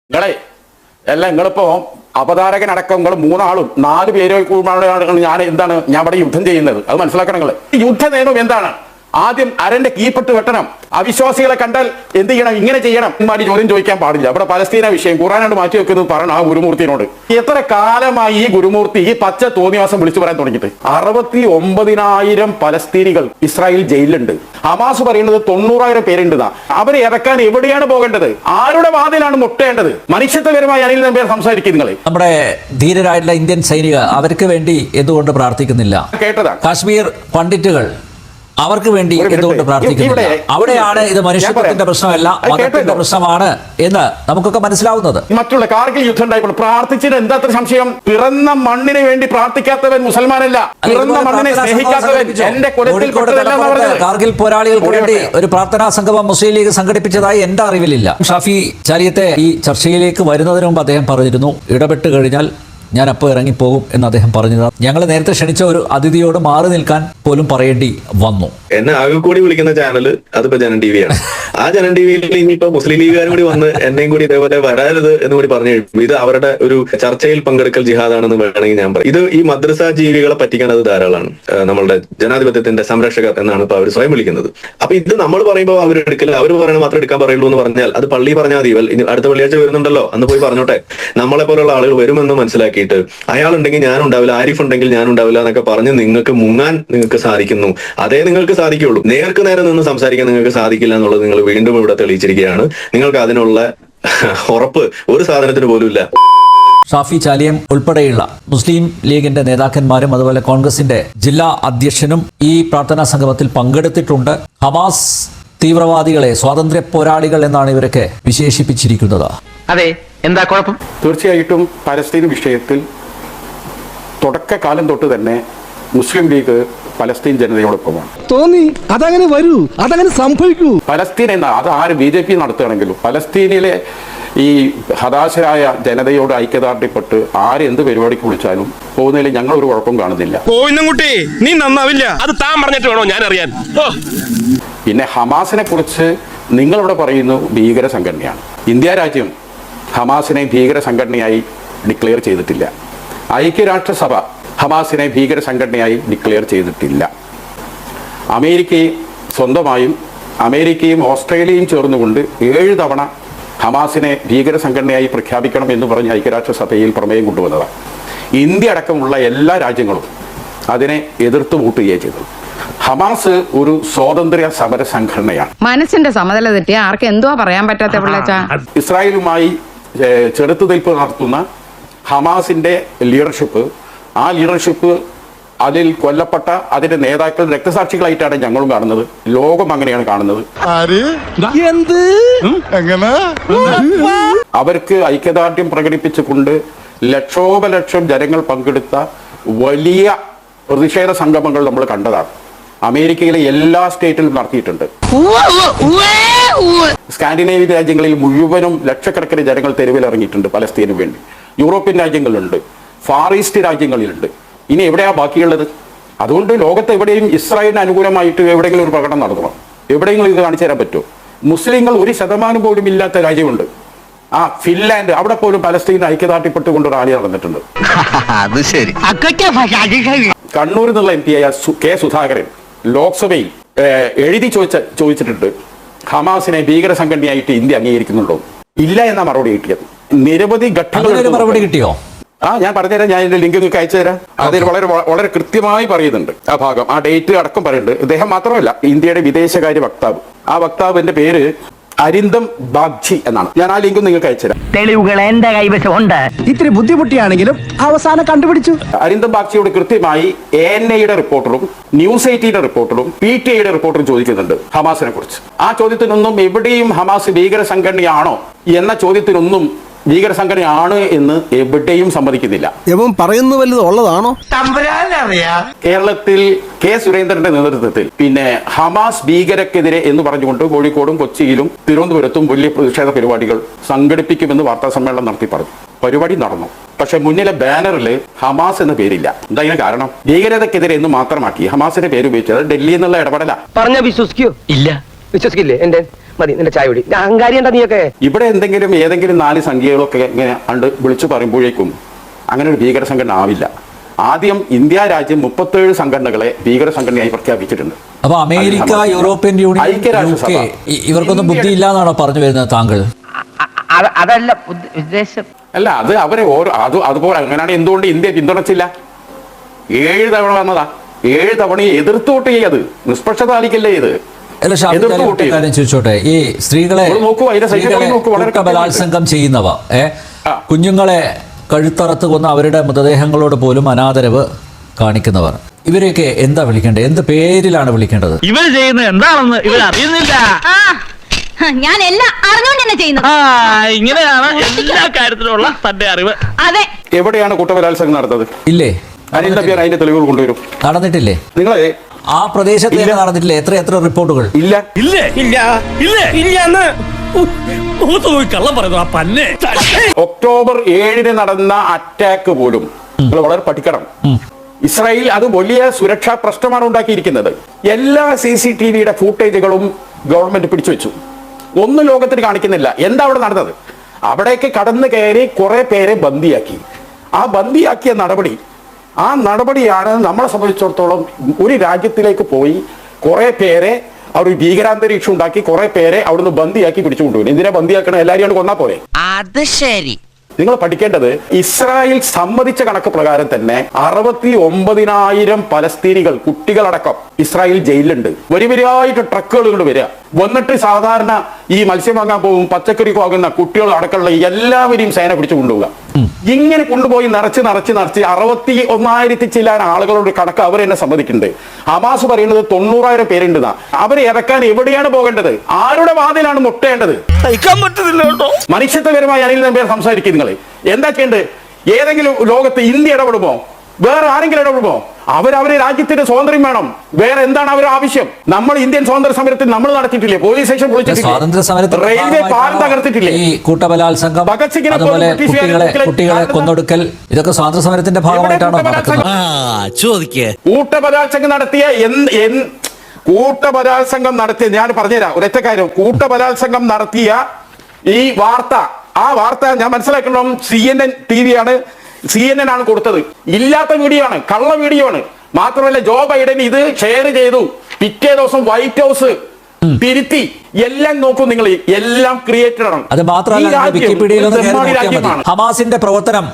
നിങ്ങളെ എല്ലാം നിങ്ങളിപ്പോ അവതാരകനടക്കം നിങ്ങൾ 3 ആളും 4 പേരോ ഞാൻ ഇവിടെ യുദ്ധം ചെയ്യുന്നത് അത് മനസ്സിലാക്കണം. നിങ്ങൾ യുദ്ധ നിയമം എന്താണ്? ആദ്യം അരന്റെ കീപ്പെട്ട് വെട്ടണം. അവിശ്വാസികളെ കണ്ടാൽ എന്ത് ചെയ്യണം? ഇങ്ങനെ ചെയ്യണം. ചോദ്യം ചോദിക്കാൻ പാടില്ല. ഇവിടെ പലസ്തീന വിഷയം ഖുറാനോട് മാറ്റി വെക്കുന്നത് പറയണം ആ ഗുരുമൂർത്തിനോട്. എത്ര കാലമായി ഈ ഗുരുമൂർത്തി ഈ പച്ച തോന്നിവാസം വിളിച്ചു പറയാൻ തുടങ്ങിയിട്ട്? 69,000 പലസ്തീനികൾ ഇസ്രായേൽ ജയിലിലുണ്ട്. ഹമാസ് പറയുന്നത് 90,000 പേരുണ്ടെന്നാ. അവരെ ഇറക്കാൻ എവിടെയാണ് പോകേണ്ടത്? ആരുടെ വാതിലാണ് മുട്ടേണ്ടത്? മനുഷ്യത്വപരമായി അനിൽ നമ്പ്യാർ സംസാരിക്കും. നിങ്ങൾ നമ്മുടെ ധീരരായിട്ടുള്ള ഇന്ത്യൻ സൈനികർ അവർക്ക് വേണ്ടി എന്തുകൊണ്ട് പ്രാർത്ഥിക്കുന്നില്ല? കേട്ടതാ കാശ്മീർ പണ്ഡിറ്റുകൾ അവർക്ക് വേണ്ടി എന്തുകൊണ്ട് പ്രാർത്ഥിക്കുന്നില്ല? അവിടെയാണ് ഇത് മനുഷ്യത്വത്തിന്റെ പ്രശ്നമല്ല, മതത്തിന്റെ പ്രശ്നമാണ് എന്ന് നമുക്കൊക്കെ മനസ്സിലാവുന്നത്. മറ്റുള്ള കാർഗിൽ യുദ്ധം ഉണ്ടായപ്പോൾ പ്രാർത്ഥിച്ചിട്ട് എന്താ സംശയം? പിറന്ന മണ്ണിന് വേണ്ടി പ്രാർത്ഥിക്കാത്തവൻ മുസൽമാനല്ല, പിറന്ന മണ്ണിനെ സ്നേഹിക്കാത്തവൻ എന്റെ കാർഗിൽ പോരാളികൾക്ക് വേണ്ടി ഒരു പ്രാർത്ഥനാ സംഗമം മുസ്ലിം ലീഗ് സംഘടിപ്പിച്ചതായി എന്റെ അറിവിലില്ല. ഷാഫി ചാലിയത്തെ ഈ ചർച്ചയിലേക്ക് വരുന്നതിന് മുമ്പ് അദ്ദേഹം പറഞ്ഞിരുന്നു, ഇടപെട്ട് കഴിഞ്ഞാൽ ഞാൻ അപ്പോൾ ഇറങ്ങിപ്പോകും എന്ന് അദ്ദേഹം പറഞ്ഞത്. ഞങ്ങൾ നേരത്തെ ക്ഷണിച്ച ഒരു അതിഥിയോട് മാറി നിൽക്കാൻ പോലും പറയേണ്ടി വന്നു. എന്നെ ആകെ കൂടി വിളിക്കുന്ന ചാനല് അതിപ്പോ ജനൻ ടി വിയാണ്. ആ ജനൻ ടി വിയിൽ ഇനിയിപ്പോ മുസ്ലിം ലീഗുകാരും കൂടി വന്ന് എന്നെയും കൂടി ഇതേപോലെ വരാരുത് എന്ന് കൂടി പറഞ്ഞു കഴിയും. ഇത് അവരുടെ ഒരു ചർച്ചയിൽ പങ്കെടുക്കൽ ജിഹാദാണെന്ന് വേണമെങ്കിൽ ഞാൻ പറയും. ഇത് ഈ മദ്രസ ജീവികളെ പറ്റിക്കാൻ അത് ധാരാളമാണ്. നമ്മളുടെ ജനാധിപത്യത്തിന്റെ സംരക്ഷകർ എന്നാണ് ഇപ്പൊ അവർ സ്വയം വിളിക്കുന്നത്. അപ്പൊ ഇത് നമ്മൾ പറയുമ്പോൾ അവർ എടുക്കില്ല, അവർ പറയണ മാത്രം എടുക്കാൻ പറയുള്ളൂ എന്ന് പറഞ്ഞാൽ അത് പള്ളി പറഞ്ഞാൽ മതി. ഇനി അടുത്ത വെള്ളിയാഴ്ച വരുന്നുണ്ടല്ലോ, അന്ന് പോയി പറഞ്ഞോട്ടെ. നമ്മളെ പോലുള്ള ആളുകൾ വരുമെന്ന് മനസ്സിലാക്കിയിട്ട് അയാൾ ഉണ്ടെങ്കിൽ ഞാൻ ഉണ്ടാവില്ല, ആരിഫ് ഉണ്ടെങ്കിൽ ഞാൻ ഉണ്ടാവില്ല എന്നൊക്കെ പറഞ്ഞ് നിങ്ങൾക്ക് മുങ്ങാൻ നിങ്ങൾക്ക് സാധിക്കുന്നു. അതേ നിങ്ങൾക്ക് സാധിക്കുള്ളൂ. നേർക്ക് നേരെ നിന്ന് സംസാരിക്കാൻ നിങ്ങൾക്ക് സാധിക്കില്ല എന്നുള്ളത് നിങ്ങൾ വീണ്ടും ഇവിടെ തെളിയിച്ചിരിക്കുകയാണ്. നിങ്ങൾക്ക് അതിനുള്ള ഉറപ്പ് ഒരു സാധനത്തിന് പോലും ഇല്ല. ഷാഫി ചാലിയം ഉൾപ്പെടെയുള്ള മുസ്ലിം ലീഗിന്റെ നേതാക്കന്മാരും അതുപോലെ കോൺഗ്രസിന്റെ ജില്ലാ അധ്യക്ഷനും ഈ പ്രാർത്ഥനാ സംഗമത്തിൽ പങ്കെടുത്തിട്ടുണ്ട്. ഹമാസ് തീവ്രവാദികളെ സ്വാതന്ത്ര്യ പോരാളികൾ എന്നാണ് ഇവരൊക്കെ വിശേഷിപ്പിച്ചിരിക്കുന്നത്. അതെ, എന്താ കുഴപ്പം? തീർച്ചയായിട്ടും പലസ്തീൻ വിഷയത്തിൽ തുടക്കകാലം തൊട്ട് തന്നെ മുസ്ലിം ലീഗ് പലസ്തീൻ ജനതയോടൊപ്പമാണ്. തോന്നി അതങ്ങനെ വരൂ, അതങ്ങനെ സംഭവിക്കൂ. പലസ്തീൻ എന്ന അത് ആര് BJP നടത്തുകയാണെങ്കിലും പലസ്തീനിലെ ഈ ഹതാശരായ ജനതയോട് ഐക്യദാർഢ്യപ്പെട്ട് ആരെന്ത് പരിപാടിക്ക് വിളിച്ചാലും പോകുന്നതിൽ ഞങ്ങൾ ഒരു കുഴപ്പം കാണുന്നില്ല. നീ നന്നാവില്ല, അത് താൻ പറഞ്ഞിട്ട് വേണോ ഞാൻ അറിയാൻ. പിന്നെ ഹമാസിനെ കുറിച്ച് നിങ്ങളിവിടെ പറയുന്നു ഭീകര സംഘടനയാണ്. ഇന്ത്യ രാജ്യം ഹമാസിനെ ഭീകര സംഘടനയായി ഡിക്ലെയർ ചെയ്തിട്ടില്ല. ഐക്യരാഷ്ട്രസഭ ഹമാസിനെ ഭീകര സംഘടനയായി ഡിക്ലെയർ ചെയ്തിട്ടില്ല. അമേരിക്കയും സ്വന്തമായും അമേരിക്കയും ഓസ്ട്രേലിയയും ചേർന്നുകൊണ്ട് 7 തവണ ഹമാസിനെ ഭീകര സംഘടനയായി പ്രഖ്യാപിക്കണം എന്ന് പറഞ്ഞ് ഐക്യരാഷ്ട്രസഭയിൽ പ്രമേയം കൊണ്ടുവന്നതാണ്. ഇന്ത്യ അടക്കമുള്ള എല്ലാ രാജ്യങ്ങളും അതിനെ എതിർത്ത് വോട്ട് ചെയ്യുകയും ചെയ്തു. ഹമാസ് ഒരു സ്വാതന്ത്ര്യ സമര സംഘടനയാണ്. മനസ്സിന്റെ സമനില തെറ്റിയ ആർക്ക് എന്തുവാ പറയാൻ പറ്റാത്ത. ഇസ്രായേലുമായി ചെറുത്തുനിൽപ്പ് നടത്തുന്ന ഹമാസിന്റെ ലീഡർഷിപ്പ്, ആ ലീഡർഷിപ്പ് അതിൽ കൊല്ലപ്പെട്ട അതിന്റെ നേതാക്കൾ രക്തസാക്ഷികളായിട്ടാണ് ഞങ്ങളും കാണുന്നത്. ലോകം അങ്ങനെയാണ് കാണുന്നത്. അവർക്ക് ഐക്യദാർഢ്യം പ്രകടിപ്പിച്ചുകൊണ്ട് ലക്ഷോപലക്ഷം ജനങ്ങൾ പങ്കെടുത്ത വലിയ പ്രതിഷേധ സംഗമങ്ങൾ നമ്മൾ കണ്ടതാണ്. അമേരിക്കയിലെ എല്ലാ സ്റ്റേറ്റിലും നടത്തിയിട്ടുണ്ട്. സ്കാൻഡിനേവിയൻ രാജ്യങ്ങളിൽ മുഴുവനും ലക്ഷക്കണക്കിന് ജനങ്ങൾ തെരുവിൽ ഇറങ്ങിയിട്ടുണ്ട് പലസ്തീനു വേണ്ടി. യൂറോപ്യൻ രാജ്യങ്ങളിലുണ്ട്, ഫാർ ഈസ്റ്റ് രാജ്യങ്ങളിലുണ്ട്. ഇനി എവിടെയാ ബാക്കിയുള്ളത്? അതുകൊണ്ട് ലോകത്ത് എവിടെയും ഇസ്രായേലിന് അനുകൂലമായിട്ട് എവിടെയെങ്കിലും ഒരു പ്രകടനം നടത്തണം. എവിടെയെങ്കിലും ഇത് കാണിച്ചു തരാൻ പറ്റുമോ? മുസ്ലിങ്ങൾ 1% പോലും ഇല്ലാത്ത രാജ്യമുണ്ട്. ആ ഫിൻലാൻഡ്, അവിടെ പോലും പലസ്തീൻ ഐക്യദാർഢ്യപ്പെട്ടുകൊണ്ട് റാലി നടന്നിട്ടുണ്ട്. കണ്ണൂരിൽ നിന്നുള്ള MP ആയ കെ സുധാകരൻ ലോക്സഭയിൽ എഴുതി ചോദിച്ചിട്ടുണ്ട്, ഹമാസിനെ ഭീകര സംഘടനയായിട്ട് ഇന്ത്യ അംഗീകരിക്കുന്നുണ്ടോ? ഇല്ല എന്ന മറുപടി കിട്ടിയത്. നിരവധി ഘട്ടങ്ങളിൽ മറുപടി കിട്ടിയോ? ഞാൻ പറഞ്ഞുതരാം. ഞാൻ ഇതിന്റെ ലിങ്ക് നിങ്ങൾക്ക് അയച്ചു തരാം. അതിൽ വളരെ കൃത്യമായി പറയുന്നുണ്ട് ആ ഭാഗം, ആ ഡേറ്റ് അടക്കം പറയുന്നുണ്ട്. ഇദ്ദേഹം മാത്രമല്ല, ഇന്ത്യയുടെ വിദേശകാര്യ വക്താവ്. ആ വക്താവിന്റെ പേര് അരിന്ദം ബാഗ്ചി എന്നാണ്. ഞാൻ ആ ലിങ്ക് നിങ്ങൾക്ക് അയച്ചുതരാം. തെളിവുകൾ എന്റെ കൈവശമുണ്ട്. ഇത്തിരി ബുദ്ധിമുട്ടിയാണെങ്കിലും അവസാനം കണ്ടുപിടിച്ചു. അരിന്ദം ബാഗ്ചിയോട് കൃത്യമായി ANIയുടെ റിപ്പോർട്ടറും ന്യൂസ് 18 റിപ്പോർട്ടറും PTIയുടെ റിപ്പോർട്ടറും ചോദിക്കുന്നുണ്ട് ഹമാസിനെ കുറിച്ച്. ആ ചോദ്യത്തിനൊന്നും എവിടെയും ഹമാസ് ഭീകര സംഘടനയാണോ എന്ന ചോദ്യത്തിനൊന്നും ഭീകര സംഘടനയാണ് എന്ന് എവിടെയും സമ്മതിക്കുന്നില്ല. ഇവൻ പറയുന്ന വല്ലതും ഉള്ളതാണോ? കേരളത്തിൽ കെ സുരേന്ദ്രന്റെ നേതൃത്വത്തിൽ പിന്നെ ഹമാസ് ഭീകരക്കെതിരെ എന്ന് പറഞ്ഞുകൊണ്ട് കോഴിക്കോടും കൊച്ചിയിലും തിരുവനന്തപുരത്തും വലിയ പ്രതിഷേധ പരിപാടികൾ സംഘടിപ്പിക്കുമെന്ന് വാർത്താ സമ്മേളനം നടത്തി പറഞ്ഞു. പരിപാടി നടന്നു. പക്ഷെ മുന്നിലെ ബാനറിൽ ഹമാസ് എന്ന പേരില്ല. എന്താ ഇതിന് കാരണം? ഭീകരതക്കെതിരെ എന്ന് മാത്രമാക്കി ഹമാസിന്റെ പേര് ഉപയോഗിച്ചത് ഡൽഹി എന്നുള്ള ഇടപെടല. പറഞ്ഞ വിശ്വസിക്കോ? ഇല്ല, വിശ്വസിക്കില്ലേ? എന്റെ മതി, നിന്റെ ചായ കുടി. അഹങ്കാരി എന്താ നീയൊക്കെ? ഇവിടെ ഏതെങ്കിലും 4 സംഖ്യകളൊക്കെ ഇങ്ങനെ കണ്ട് വിളിച്ചു പറയുമ്പോഴേക്കും അങ്ങനെ ഒരു ഭീകര സംഘടന ആവില്ല. ആദ്യം ഇന്ത്യ രാജ്യം 37 സംഘടനകളെ ഭീകര സംഘടനയായി പ്രഖ്യാപിച്ചിട്ടുണ്ട്. അപ്പൊ അമേരിക്ക, യൂറോപ്യൻ യൂണിയൻ, ഐക്യരാഷ്ട്രസഭ, ഇവർക്കൊന്നും ബുദ്ധി ഇല്ലാന്നാണോ പറഞ്ഞു വരുന്നത് താങ്കൾ? അതല്ല ഉദ്ദേശം. അല്ല, അത് അവരെ അതുപോലെ അങ്ങനെയാണ്. എന്തുകൊണ്ട് ഇന്ത്യ പിന്തുണച്ചില്ല? 7 തവണ വന്നതാ. 7 തവണ എതിർത്ത് വോട്ട് ചെയ്യത്. നിഷ്പക്ഷത പാലിക്കല്ലേ ഇത്? അല്ല, കാര്യം ചോദിച്ചോട്ടെ, ഈ സ്ത്രീകളെ ബലാത്സംഗം ചെയ്യുന്നവ, കുഞ്ഞുങ്ങളെ കഴുത്തറത്ത് കൊന്ന അവരുടെ മൃതദേഹങ്ങളോട് പോലും അനാദരവ് കാണിക്കുന്നവർ, ഇവരെയൊക്കെ എന്താ വിളിക്കേണ്ടത്? എന്ത് പേരിലാണ് വിളിക്കേണ്ടത്? ഇവർ ചെയ്യുന്നത് എന്താണെന്ന് ഇവർ അറിയുന്നില്ല. ഞാൻ എല്ലാം അറിഞ്ഞുകൊണ്ട് തന്നെ ചെയ്യുന്നു. ഇങ്ങനെയാണ് എല്ലാ കാര്യത്തിലുള്ള തന്റെ അറിവ്. അതെ. എവിടെയാണ് കൂട്ടബലാത്സംഗം നടന്നത്? ഇല്ലേ? അനിൽ നബിയാർ അതിന്റെ തെളിവുകൾ കൊണ്ടുവരും. നടന്നിട്ടില്ലേ? നിങ്ങളെ ആ പ്രദേശത്ത് നടന്നിട്ടില്ലേ? എത്ര റിപ്പോർട്ടുകൾ? ഇല്ല ഇല്ലേ ഇല്ല ഇല്ലേ ഇല്ല കള്ളം പറയുന്നു ആ പന്നെ. ഒക്ടോബർ 7 നടന്ന അറ്റാക്ക് പോലും നിങ്ങൾ വളരെ പഠിക്കണം. ഇസ്രായേൽ അത് വലിയ സുരക്ഷാ പ്രശ്നമാണ് ഉണ്ടാക്കിയിരിക്കുന്നത്. എല്ലാ CCTVയുടെ ഫൂട്ടേജുകളും ഗവൺമെന്റ് പിടിച്ചു വെച്ചു. ഒന്നും ലോകത്തിന് കാണിക്കുന്നില്ല. എന്താ അവിടെ നടന്നത്? അവിടേക്ക് കടന്നു കയറി കുറെ പേരെ ബന്ദിയാക്കി. ആ ബന്ദിയാക്കിയ ആ നടപടിയാണ് നമ്മളെ സംബന്ധിച്ചിടത്തോളം ഒരു രാജ്യത്തിലേക്ക് പോയി കുറെ പേരെ അവർ ഭീകരാന്തരീക്ഷം ഉണ്ടാക്കി കുറെ പേരെ അവിടുന്ന് ബന്ദിയാക്കി പിടിച്ചുകൊണ്ടുപോയി. എന്തിനാ ബന്ദിയാക്കണം? എല്ലാവരും കൊന്നാ പോരെ? അത് ശരി. നിങ്ങൾ പഠിക്കേണ്ടത് ഇസ്രായേൽ സമ്മതിച്ച കണക്ക് പ്രകാരം തന്നെ 69,000 പലസ്തീനികൾ, കുട്ടികളടക്കം ഇസ്രായേൽ ജയിലിലുണ്ട്. വരിവരിയായിട്ട് ട്രക്കുകൾ കൊണ്ട് വരിക. വന്നിട്ട് സാധാരണ ഈ മത്സ്യം വാങ്ങാൻ പോകും, പച്ചക്കറി പോകുന്ന കുട്ടികൾ അടക്കമുള്ള എല്ലാവരെയും സേന പിടിച്ചു കൊണ്ടുപോവുക. ഇങ്ങനെ കൊണ്ടുപോയി നിറച്ച് 61,000 ചില ആളുകളുടെ കണക്ക് അവർ എന്നെ സമ്മതിക്കുന്നുണ്ട്. ഹമാസ് പറയുന്നത് 90,000 പേരുണ്ടെന്നാ. അവരെ ഇറക്കാൻ എവിടെയാണ് പോകേണ്ടത്? ആരുടെ വാതിലാണ് മുട്ടേണ്ടത്? മനുഷ്യത്വപരമായി അനിൽ നമ്പ്യാർ സംസാരിക്കും. നിങ്ങൾ എന്താ ചെയ്യേണ്ടത്? ഏതെങ്കിലും ലോകത്ത് ഇന്ത്യ ഇടപെടുമോ? വേറെ ആരെങ്കിലും ഇടപെടുമോ? അവരെ രാജ്യത്തിന്റെ സ്വാതന്ത്ര്യം വേണം. വേറെ എന്താണ് അവരുടെ ആവശ്യം? നമ്മൾ ഇന്ത്യൻ സ്വാതന്ത്ര്യ സമരത്തിൽ നമ്മൾ നടത്തിയിട്ടില്ലേ? പോലീസ് സ്റ്റേഷൻ പൊളിച്ചിട്ടില്ലേ? റെയിൽവേ പാലം തകർത്തിട്ടില്ലേ? ഈ കൂട്ടബലാത്സംഗം, അതുപോലെ കുട്ടികളെ കൊന്നൊടുക്കൽ, ഇതൊക്കെ സ്വാതന്ത്ര്യ സമരത്തിന്റെ ഭാഗമായിട്ടാണോ നടക്കുന്നത്? കൂട്ടബലാത്സംഗം നടത്തിയ ഞാൻ പറഞ്ഞുതരാം ഒരൊറ്റ കാര്യം. കൂട്ടബലാത്സംഗം നടത്തിയ ഈ വാർത്ത, ആ വാർത്ത ഞാൻ മനസ്സിലാക്കണം, CNN TV ആണ്, CNN ആണ് കൊടുത്തത്. ഇല്ലാത്ത വീഡിയോ ആണ്, കള്ള വീഡിയോ ആണ്. മാത്രമല്ല ജോ ബൈഡൻ ഇത് ഷെയർ ചെയ്തു. പിറ്റേ ദിവസം വൈറ്റ് ഹൗസ് തിരുത്തി. എല്ലാം നോക്കൂ നിങ്ങൾ, എല്ലാം ക്രിയേറ്റഡ് ആണ്. അത് മാത്രമല്ല, വിക്കിപീഡിയയിൽ ഹമാസിന്റെ പ്രവർത്തനം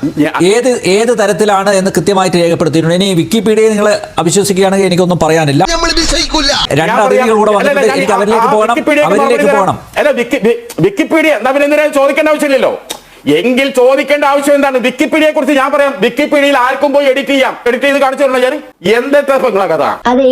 ഏത് തരത്തിലാണ് എന്ന് കൃത്യമായിട്ട് രേഖപ്പെടുത്തിയിട്ടുണ്ട്. ഇനി വിക്കിപീഡിയയെ നിങ്ങൾ അവിശ്വസിക്കുകയാണെങ്കിൽ എനിക്കൊന്നും പറയാനില്ല. 2 അതിഥികൾ കൂടെ വന്നിട്ട് എനിക്ക് അവരിലേക്ക് പോകണം. അല്ല, വിക്കിപീഡിയ എന്താ പിന്നെ ചോദിക്കേണ്ട ആവശ്യമില്ലല്ലോ. എങ്കിൽ ചോദിക്കേണ്ട ആവശ്യം എന്താണ്? വിക്കിപീഡിയയെ കുറിച്ച് ഞാൻ പറയാം. വിക്കിപീഡിയയിൽ ആർക്കും പോയി എഡിറ്റ് ചെയ്ത് കാണിച്ചു തരണം. ഞാൻ എന്തൊക്കെ നിങ്ങളെ കഥ? അതെ,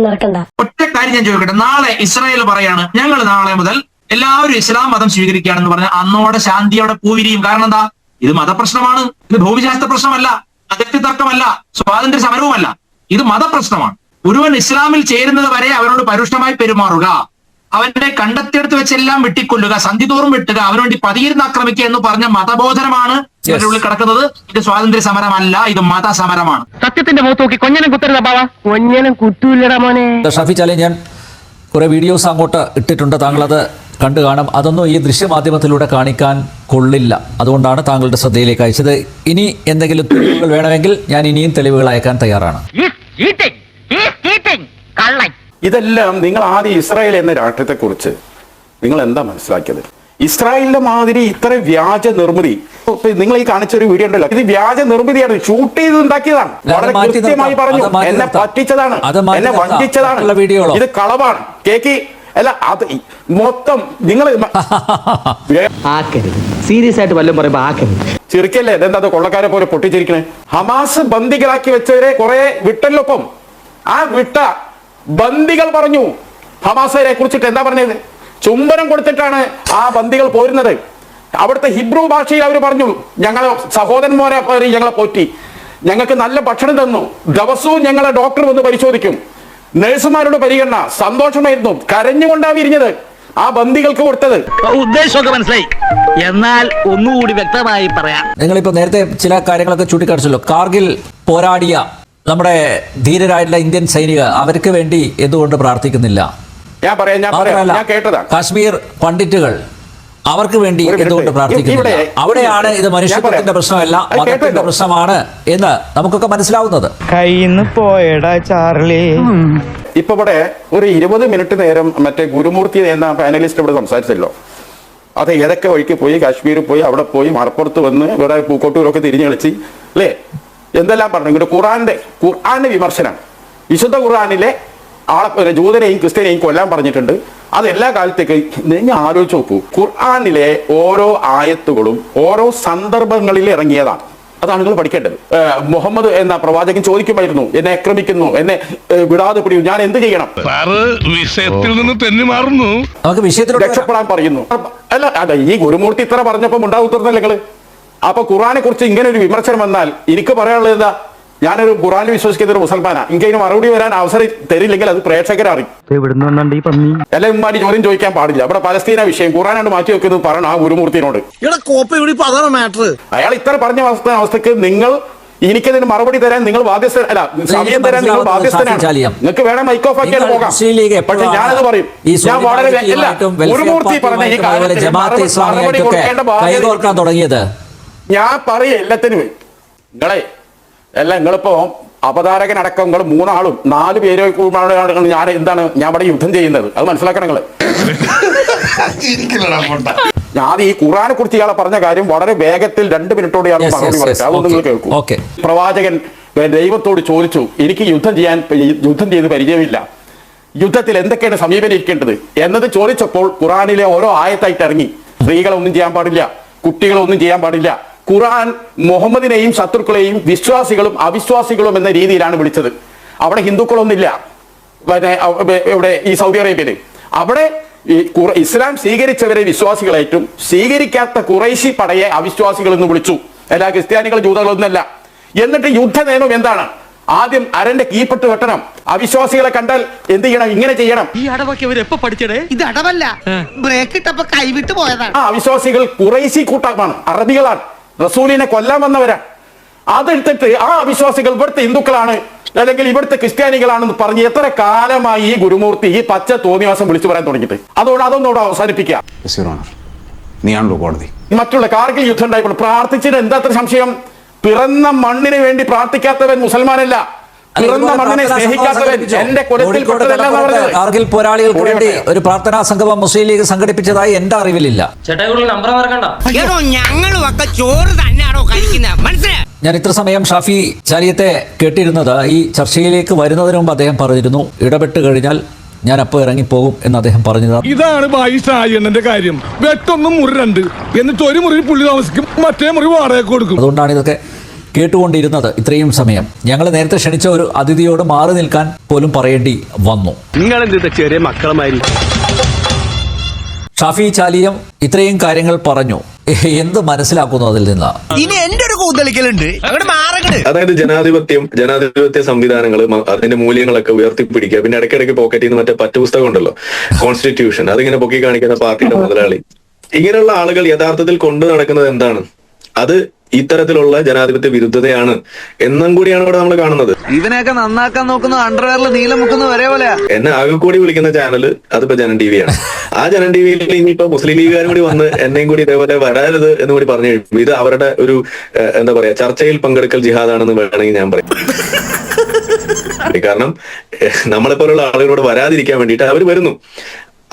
നടക്കണ്ട. ഒറ്റ കാര്യം ഞാൻ ചോദിക്കട്ടെ. നാളെ ഇസ്രായേൽ പറയാണ് ഞങ്ങൾ നാളെ മുതൽ എല്ലാവരും ഇസ്ലാം മതം സ്വീകരിക്കുകയാണെന്ന് പറഞ്ഞാൽ അന്നോടെ ശാന്തിയോടെ പൂവിരിയും. കാരണം എന്താ? ഇത് മതപ്രശ്നമാണ്. ഇത് ഭൂമിശാസ്ത്ര പ്രശ്നമല്ല, അതിർത്തി തർക്കമല്ല, സ്വാതന്ത്ര്യ സമരവുമല്ല. ഇത് മതപ്രശ്നമാണ്. ഒരുവൻ ഇസ്ലാമിൽ ചേരുന്നത് വരെ അവനോട് പരുഷമായി പെരുമാറുക, അവന്റെ കണ്ടെത്തിയെടുത്ത് വെച്ചെല്ലാം വെട്ടിക്കൊല്ലുക, സന്ധിതോറും വെട്ടുക, അവനുവേണ്ടി പതിയിരുന്ന് ആക്രമിക്കുക എന്ന് പറഞ്ഞ മതബോധനമാണ് ഇതിന്റെ ഉള്ളിൽ കിടക്കുന്നത്. ഇത് സ്വാതന്ത്ര്യ സമരമല്ല, ഇത് മതസമരമാണ്. സത്യത്തിന്റെ മുഖത്ത് നോക്കി കൊഞ്ഞനം കുത്തരുതാ ബാവ. കൊഞ്ഞനം കുത്തൂല്ലടാ മോനെ. ഷഫി ചാലി, ഞാൻ കുറെ വീഡിയോസ് അങ്ങോട്ട് ഇട്ടിട്ടുണ്ട്, താങ്കൾ അത് കണ്ടു കാണും. അതൊന്നും ഈ ദൃശ്യമാധ്യമത്തിലൂടെ കാണിക്കാൻ കൊള്ളില്ല. അതുകൊണ്ടാണ് താങ്കളുടെ ശ്രദ്ധയിലേക്ക് അയച്ചത്. ഇനി എന്തെങ്കിലും തെളിവുകൾ വേണമെങ്കിൽ ഞാൻ ഇനിയും തെളിവുകൾ അയക്കാൻ തയ്യാറാണ്. ഇതെല്ലാം നിങ്ങൾ ആദ്യം ഇസ്രായേൽ എന്ന രാഷ്ട്രത്തെ കുറിച്ച് നിങ്ങൾ എന്താ മനസ്സിലാക്കിയത്? ഇസ്രായേലിന്റെ മാതിരി ഇത്ര വ്യാജ നിർമ്മിതി നിങ്ങൾ ഈ കാണിച്ചൊരു വീഡിയോ ഉണ്ടല്ലോ, ഇത് വ്യാജ നിർമ്മിതിയാണ്, ഷൂട്ട് ചെയ്ത് ഉണ്ടാക്കിയതാണ്. വളരെ കൃത്യമായി പറഞ്ഞു, എന്നെ പറ്റിച്ചതാണ്, എന്നെ വഞ്ചിച്ചതാണ്, ഇത് കളവാണ്. കേക്കി അല്ല, അത് മൊത്തം നിങ്ങൾ സീരിയസ് ആയിട്ട് വല്ലതും പറയുമ്പോ ചിരിക്കല്ലേ? ഇതെന്താ കൊള്ളക്കാരെ പോലെ പൊട്ടിച്ചിരിക്കണേ? ഹമാസ് ബന്ദികളാക്കി വെച്ചവരെ കുറെ വിട്ടല്ലൊപ്പം. ആ വിട്ട ബന്ദികൾ പറഞ്ഞു ഹമാസിനെ കുറിച്ചിട്ട് എന്താ പറഞ്ഞത്? ചുംബനം കൊടുത്തിട്ടാണ് ആ ബന്ദികൾ പോരുന്നത്. അവിടുത്തെ ഹിബ്രു ഭാഷയിൽ അവർ പറഞ്ഞു, ഞങ്ങളെ സഹോദരന്മാരെ ഞങ്ങളെ പോറ്റി, ഞങ്ങൾക്ക് നല്ല ഭക്ഷണം തന്നു, ദിവസവും ഞങ്ങളെ ഡോക്ടർ വന്ന് പരിശോധിക്കും, നഴ്സുമാരോട് പരിഗണന, സന്തോഷമായിരുന്നു, കരഞ്ഞുകൊണ്ടാ വിരിഞ്ഞത്. ആ ബന്ദികൾക്ക് കൊടുത്തത്. ഉദ്ദേശമൊക്കെ മനസ്സിലായി, എന്നാൽ ഒന്നുകൂടി വ്യക്തമായി പറയാം. നിങ്ങളിപ്പോൾ നേരത്തെ ചില കാര്യങ്ങളൊക്കെ ചൂണ്ടിക്കാണിച്ചല്ലോ. കാർഗിൽ പോരാടിയ നമ്മുടെ ധീരരായിട്ടുള്ള ഇന്ത്യൻ സൈനികർ, അവർക്ക് വേണ്ടി എന്തുകൊണ്ട് പ്രാർത്ഥിക്കുന്നില്ല? ഞാൻ പറയാം ഞാൻ കേട്ടതാ. കാശ്മീർ പണ്ഡിറ്റുകൾ, അവർക്ക് വേണ്ടി എന്തുകൊണ്ട് പ്രാർത്ഥിക്കുന്നില്ല? അവിടെയാണ് ഇത് മനുഷ്യത്വത്തിന്റെ പ്രശ്നമല്ല, മതത്തിന്റെ പ്രശ്നമാണ് എന്ന് നമുക്കൊക്കെ മനസ്സിലാവുന്നത്. കയ്യിന്ന് പോയടാ ചാർലി. ഇപ്പൊ ഇവിടെ ഒരു 20 മിനിറ്റ് നേരം മറ്റേ ഗുരുമൂർത്തി എന്ന പാനലിസ്റ്റ് ഇവിടെ സംസാരിച്ചല്ലോ. അത് ഏതൊക്കെ വഴിക്ക് പോയി, കാശ്മീരിൽ പോയി, അവിടെ പോയി, മലപ്പുറത്ത് വന്ന് ഇവിടെ പൂക്കോട്ടൂരൊക്കെ തിരിഞ്ഞു കളിച്ച് അല്ലേ, എന്തെല്ലാം പറഞ്ഞു. ഇങ്ങനെ ഖുർആന്റെ വിമർശനം, വിശുദ്ധ ഖുർആനിലെ ആളെ ജൂതനെയും ക്രിസ്ത്യനെയും കൊല്ലാൻ പറഞ്ഞിട്ടുണ്ട്. അത് എല്ലാ കാലത്തേക്ക് നിങ്ങൾ ആലോചിച്ച് നോക്കൂ. ഖുർആനിലെ ഓരോ ആയത്തുകളും ഓരോ സന്ദർഭങ്ങളിൽ ഇറങ്ങിയതാണ്. അതാണ് നിങ്ങൾ പഠിക്കേണ്ടത്. മുഹമ്മദ് എന്ന പ്രവാചകൻ ചോദിക്കുമായിരുന്നു, എന്നെ ആക്രമിക്കുന്നു, എന്നെ വിടാതെ പിടിയും, ഞാൻ എന്ത് ചെയ്യണം? വിഷയത്തിൽ നിന്ന് തെന്നി മാറുന്നു. നമുക്ക് വിഷയത്തിലൂടെ രക്ഷപ്പെടാൻ പറയുന്നു. അല്ല ഈ ഗുരുമൂർത്തി ഇത്ര പറഞ്ഞപ്പോൾ ഉണ്ടാവുത്തരുന്നല്ലേ നിങ്ങള്? അപ്പൊ ഖുർആനെ കുറിച്ച് ഇങ്ങനെ ഒരു വിമർശനം വന്നാൽ എനിക്ക് പറയാനുള്ളത് എന്താ? ഞാനൊരു ഖുർആനിൽ വിശ്വസിക്കുന്ന ഒരു മുസൽമാനാ. എനിക്ക് അതിന് മറുപടി വരാൻ അവസരം തരില്ലെങ്കിൽ അത് പ്രേക്ഷകരെ അറിയും. എല്ലാം ഉമ്മാടി ചോദ്യം ചോദിക്കാൻ പാടില്ല. ഇവിടെ പലസ്തീന വിഷയം ഖുർആനാണ് മാറ്റി വെക്കുന്നത് പറയണം ആ ഗുരുമൂർത്തിനോട്. അയാൾ ഇത്ര പറഞ്ഞ അവസ്ഥക്ക് നിങ്ങൾ എനിക്കതിന് മറുപടി തരാൻ നിങ്ങൾ ബാധ്യസ്ഥ, സമയം തരാൻ നിങ്ങൾ ബാധ്യസ്ഥനാണ്. നിങ്ങൾക്ക് വേണം മൈക്ക് ഓഫ് ആക്കിയാൽ പോകാം. പക്ഷെ ഞാനത് പറയും, ഞാൻ വളരെ ഗുരുമൂർത്തി പറഞ്ഞ ഈ കാര്യത്തിൽ മറുപടി കൊടുക്കേണ്ട ബാധ്യത തുടങ്ങിയത് ഞാൻ പറയും. എല്ലാത്തിനും നിങ്ങളിപ്പോ അവതാരകനടക്കം നിങ്ങൾ 3 ആളും 4 പേരോ ഞാൻ ഇവിടെ യുദ്ധം ചെയ്യുന്നത്. അത് മനസ്സിലാക്കണം നിങ്ങള്. ഞാൻ ഈ ഖുർആനെ കുറിച്ച് ഇയാളെ പറഞ്ഞ കാര്യം വളരെ വേഗത്തിൽ 2 മിനിറ്റോടെ ഇയാൾ മറുപടി പറയും. അതൊന്നും നിങ്ങൾ കേൾക്കൂ. പ്രവാചകൻ ദൈവത്തോട് ചോദിച്ചു, എനിക്ക് യുദ്ധം ചെയ്ത് പരിചയമില്ല, യുദ്ധത്തിൽ എന്തൊക്കെയാണ് സമീപനിക്കേണ്ടത് എന്നത് ചോദിച്ചപ്പോൾ ഖുർആനിലെ ഓരോ ആയത്തായിട്ട് ഇറങ്ങി. സ്ത്രീകളൊന്നും ചെയ്യാൻ പാടില്ല, കുട്ടികളൊന്നും ചെയ്യാൻ പാടില്ല. ഖുർആൻ മുഹമ്മദിനെയും ശത്രുക്കളെയും വിശ്വാസികളും അവിശ്വാസികളും എന്ന രീതിയിലാണ് വിളിച്ചത്. അവിടെ ഹിന്ദുക്കളൊന്നുമില്ല. ഇവിടെ ഈ സൗദി അറേബ്യയിൽ അവിടെ ഇസ്ലാം സ്വീകരിച്ചവരെ വിശ്വാസികളായിട്ടും സ്വീകരിക്കാത്ത ഖുറൈശി പടയെ അവിശ്വാസികൾ എന്ന് വിളിച്ചു. എല്ലാ ക്രിസ്ത്യാനികളും ജൂതകളൊന്നുമല്ല. എന്നിട്ട് യുദ്ധ നിയമം എന്താണ്? ആദ്യം അരന്റെ കീപ്പെട്ട് വെട്ടണം. അവിശ്വാസികളെ കണ്ടാൽ എന്ത് ചെയ്യണം? ഇങ്ങനെ ചെയ്യണം. ഈ അടവൊക്കെ ഇവർ എപ്പോ പഠിച്ചടേ? ഇത് അടവല്ല, ബ്രേക്ക് ഇട്ടപ്പോ കൈവിട്ട് പോയതാണ്. ആ അവിശ്വാസികൾ ഖുറൈശി കൂട്ടമാണ്, അറബികളാണ്, റസൂലിനെ കൊല്ലാൻ വന്നവരാണ്. അതെടുത്തിട്ട് ആ അവിശ്വാസികൾ ഇവിടുത്തെ ഹിന്ദുക്കളാണ് അല്ലെങ്കിൽ ഇവിടുത്തെ ക്രിസ്ത്യാനികളാണെന്ന് പറഞ്ഞ് എത്ര കാലമായി ഈ ഗുരുമൂർത്തി ഈ പച്ച തോന്നിവാസം വിളിച്ചു പറയാൻ തുടങ്ങിയിട്ട്? അതൊന്നോട് അവസാനിപ്പിക്കുക. മറ്റുള്ള കാർഗിൽ യുദ്ധം ഉണ്ടായപ്പോൾ പ്രാർത്ഥിച്ചിട്ട് എന്താ അത്ര സംശയം? പിറന്ന മണ്ണിന് വേണ്ടി പ്രാർത്ഥിക്കാത്തവൻ മുസൽമാനല്ല, പിറന്ന മണ്ണിനെ സ്നേഹിക്കാത്തവൻ എന്റെ കുലത്തിൽ കാർഗിൽ പോരാളികൾക്ക് വേണ്ടി ഒരു പ്രാർത്ഥനാ സംഗമം മുസ്ലിം ലീഗ് സംഘടിപ്പിച്ചതായി എന്റെ അറിവിലില്ല. ഞാൻ ഇത്ര സമയം ഷാഫി ചാലിയത്തെ കേട്ടിരുന്നത് ഈ ചർച്ചയിലേക്ക് വരുന്നതിന് മുമ്പ് അദ്ദേഹം പറഞ്ഞിരുന്നു, ഇടപെട്ട് കഴിഞ്ഞാൽ ഞാൻ അപ്പോൾ ഇറങ്ങിപ്പോകും എന്ന് അദ്ദേഹം പറഞ്ഞത്. ഇതാണ് ബായിഷായണ്ണന്റെ കാര്യം. വെട്ടൊന്നും മുറി 2, എന്നിട്ട് ഒരു മുറി പുള്ളി താമസിക്കും, മറ്റേ മുറി വാടക കൊടുക്കും. അതുകൊണ്ടാണ് ഇതൊക്കെ കേട്ടുകൊണ്ടിരുന്നത് ഇത്രയും സമയം. ഞങ്ങൾ നേരത്തെ ക്ഷണിച്ച ഒരു അതിഥിയോട് മാറി നിൽക്കാൻ പോലും പറയേണ്ടി വന്നു. ചെറിയ മക്കളുമായി ഷാഫി ചാലിയം ഇത്രയും കാര്യങ്ങൾ പറഞ്ഞു. എന്ത് മനസ്സിലാക്കുന്നു അതിൽ നിന്ന്? ഇനി എന്റെ ഒരു കൂന്തളിക്കലുണ്ട്. അതായത് ജനാധിപത്യ സംവിധാനങ്ങൾ, അതിന്റെ മൂല്യങ്ങളൊക്കെ ഉയർത്തിപ്പിടിക്കുക. പിന്നെ ഇടയ്ക്കിടയ്ക്ക് പോക്കറ്റിൽ നിന്ന് മറ്റേ പുസ്തകം ഉണ്ടല്ലോ, കോൺസ്റ്റിറ്റ്യൂഷൻ, അതിങ്ങനെ പൊക്കി കാണിക്കുന്ന പാർട്ടിയുടെ മുതലാളി. ഇങ്ങനെയുള്ള ആളുകൾ യഥാർത്ഥത്തിൽ കൊണ്ടു നടക്കുന്നത് എന്താണ്? അത് ഇത്തരത്തിലുള്ള ജനാധിപത്യ വിരുദ്ധതയാണ് എന്നും കൂടിയാണ് ഇവിടെ നമ്മൾ കാണുന്നത്. ഇവനെയൊക്കെ നന്നാക്കാൻ നോക്കുന്ന അണ്ടർവെയറിൽ നീലം മുക്കുന്ന വരെ പോലെ എന്നെ ആകെ കൂടി വിളിക്കുന്ന ചാനൽ അതിപ്പോ ജനൻ ടി വിയാണ്. ആ ജനൻ ടി വിയിൽ ഇനിയിപ്പോ മുസ്ലിം ലീഗുകാരും കൂടി വന്ന് എന്നെയും കൂടി ഇതേപോലെ വരാരുത് എന്ന് കൂടി പറഞ്ഞു കഴിയും. ഇത് അവരുടെ ഒരു എന്താ പറയാ, ചർച്ചയിൽ പങ്കെടുക്കൽ ജിഹാദാണെന്ന് വേണമെങ്കിൽ ഞാൻ പറയും. കാരണം നമ്മളെപ്പോലുള്ള ആളുകളോട് വരാതിരിക്കാൻ വേണ്ടിയിട്ട് അവർ വരുന്നു.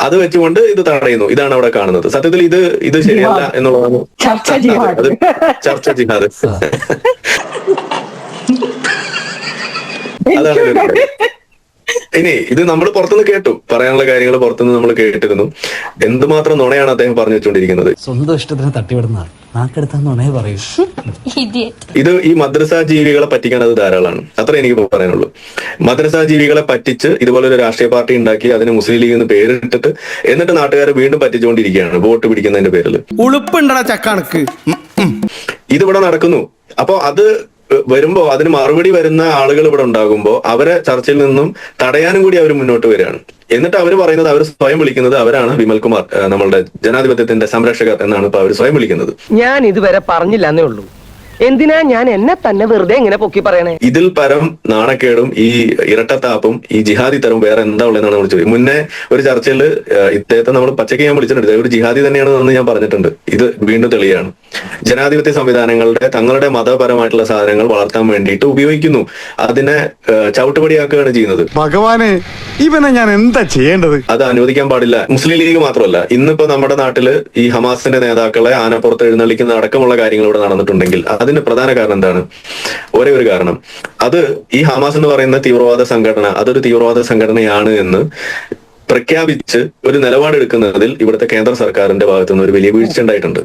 അത് വെച്ചുകൊണ്ട് ഇത് തടയുന്നു. ഇതാണ് അവിടെ കാണുന്നത്. സത്യത്തിൽ ഇത് ശരിയല്ല എന്നുള്ളതാണ് ചർച്ച ജിഹാദ്. അതാണ്. ഇനി ഇത് നമ്മൾ പുറത്തുനിന്ന് കേട്ടു, പറയാനുള്ള കാര്യങ്ങൾ പുറത്തുനിന്ന് നമ്മൾ കേട്ടിരുന്നു. എന്തുമാത്രം നുണയാണ് അദ്ദേഹം പറഞ്ഞു വെച്ചുകൊണ്ടിരിക്കുന്നത്. സ്വന്തം ഇഷ്ടത്തിന് തട്ടിവിടുന്ന നാക്കെടുത്താ പറയൂ. ഇത് ഈ മദ്രസ ജീവികളെ പറ്റിക്കാൻ അത് ധാരാളമാണ്. അത്ര എനിക്ക് പറയാനുള്ളൂ. മദ്രസ ജീവികളെ പറ്റിച്ച് ഇതുപോലെ ഒരു രാഷ്ട്രീയ പാർട്ടി ഉണ്ടാക്കി അതിന് മുസ്ലിം ലീഗ് എന്ന് പേരിട്ടിട്ട് എന്നിട്ട് നാട്ടുകാരെ വീണ്ടും പറ്റിച്ചുകൊണ്ടിരിക്കുകയാണ് വോട്ട് പിടിക്കുന്നതിന്റെ പേരിൽ. ഉളുപ്പുണ്ടടാ ചക്കണക്ക്. ഇതിവിടെ നടക്കുന്നു. അപ്പൊ അത് വരുമ്പോ അതിന് മറുപടി വരുന്ന ആളുകൾ ഇവിടെ ഉണ്ടാകുമ്പോൾ അവരെ ചർച്ചയിൽ നിന്നും തടയാനും കൂടി അവർ മുന്നോട്ട് വരികയാണ്. എന്നിട്ട് അവർ പറയുന്നത്, അവർ സ്വയം വിളിക്കുന്നത് അവരാണ് വിമൽകുമാർ, നമ്മളുടെ ജനാധിപത്യത്തിന്റെ സംരക്ഷകർ എന്നാണ് ഇപ്പൊ അവർ സ്വയം വിളിക്കുന്നത്. ഞാൻ ഇതുവരെ പറഞ്ഞില്ല എന്നേ ഉള്ളൂ. എന്തിനാ ഞാൻ എന്നെ തന്നെ വെറുതെ ഇങ്ങനെ പൊക്കി പറയണേ? ഇതിൽ പരം നാണക്കേടും ഈ ഇരട്ടത്താപ്പും ഈ ജിഹാദി തരം വേറെ എന്താ ഉള്ളതെന്നാണ് നമ്മൾ ചോദിച്ചത്. മുന്നേ ഒരു ചർച്ചയിൽ ഇദ്ദേഹത്തെ നമ്മൾ പച്ചയ്ക്ക് ഞാൻ വിളിച്ചിട്ടുണ്ട്, ഒരു ജിഹാദി തന്നെയാണെന്ന് ഞാൻ പറഞ്ഞിട്ടുണ്ട്. ഇത് വീണ്ടും തെളിയാണ്. ജനാധിപത്യ സംവിധാനങ്ങളുടെ തങ്ങളുടെ മതപരമായിട്ടുള്ള സാധനങ്ങൾ വളർത്താൻ വേണ്ടിയിട്ട് ഉപയോഗിക്കുന്നു, അതിനെ ചവിട്ടുപടിയാക്കുകയാണ് ചെയ്യുന്നത്. ഭഗവാനെ, ഇവനെ ഞാൻ എന്താ ചെയ്യേണ്ടത്? അത് അനുവദിക്കാൻ പാടില്ല. മുസ്ലിം ലീഗ് മാത്രമല്ല, ഇന്നിപ്പോ നമ്മുടെ നാട്ടില് ഈ ഹമാസിന്റെ നേതാക്കളെ ആനപ്പുറത്ത് എഴുന്നള്ളിക്കുന്ന അടക്കമുള്ള കാര്യങ്ങൾ ഇവിടെ നടന്നിട്ടുണ്ടെങ്കിൽ അതിന് പ്രധാന കാരണം എന്താണ്? ഒരേ ഒരു കാരണം, അത് ഈ ഹമാസ് എന്ന് പറയുന്ന തീവ്രവാദ സംഘടന അതൊരു തീവ്രവാദ സംഘടനയാണ് എന്ന് പ്രഖ്യാപിച്ച് ഒരു നിലപാടെടുക്കുന്നതിൽ ഇവിടുത്തെ കേന്ദ്ര സർക്കാരിന്റെ ഭാഗത്തു നിന്ന് ഒരു വലിയ വീഴ്ച ഉണ്ടായിട്ടുണ്ട്.